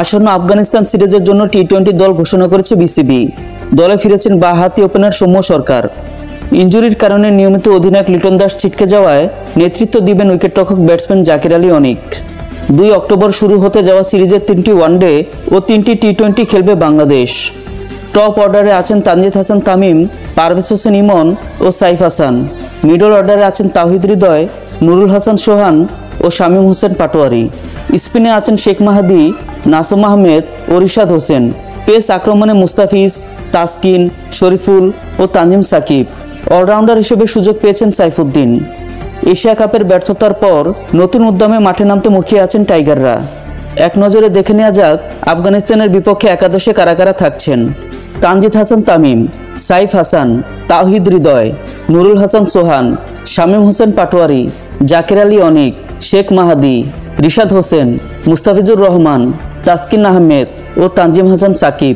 আসন্ন আফগানিস্তান সিরিজের জন্য টি-20 দল ঘোষণা করেছে বিসিবি। দলে ফিরেছেন বাঁহাতি ওপেনার সৌম্য সরকার। ইনজুরির কারণে নিয়মিত অধিনায়ক লিটন দাস ছিটকে যাওয়ায় নেতৃত্ব দিবেন উইকেটরক্ষক ব্যাটসম্যান জাকির আলী অনিক। 2 অক্টোবর শুরু হতে যাওয়া সিরিজের 3টি ওয়ানডে ও 3টি টি-20 খেলবে বাংলাদেশ। টপ অর্ডারে আছেন তানজিদ হাসান তামিম, পারভেজ হোসেন ইমন ও সাইফ হাসান। মিডল অর্ডারে আছেন তাওহিদ হৃদয়, নুরুল হাসান সোহান ও শামীম হোসেন পাটোয়ারি। স্পিনে আছেন শেখ মাহাদি, নাসুম আহমেদ ও রিশাদ হোসেন। পেস আক্রমণে মুস্তাফিজ, তাসকিন, শরীফুল ও তানজিম সাকিব। অলরাউন্ডার হিসেবে সুযোগ পেয়েছেন সাইফুদ্দিন। এশিয়া কাপের ব্যর্থতার পর নতুন উদ্যমে মাঠে নামতে মুখিয়ে আছেন টাইগাররা। এক নজরে দেখে নেওয়া যাক আফগানিস্তানের বিপক্ষে একাদশে কারা কারা থাকছেন। তানজিদ হাসান তামিম, সাইফ হাসান, তাওহিদ হৃদয়, নুরুল হাসান সোহান, শামীম হোসেন পাটোয়ারি, জাকির আলী অনিক, শেখ মাহাদি, রিশাদ হোসেন, মুস্তাফিজুর রহমান, তাসকিন আহমেদ ও তানজিম হাসান সাকিব।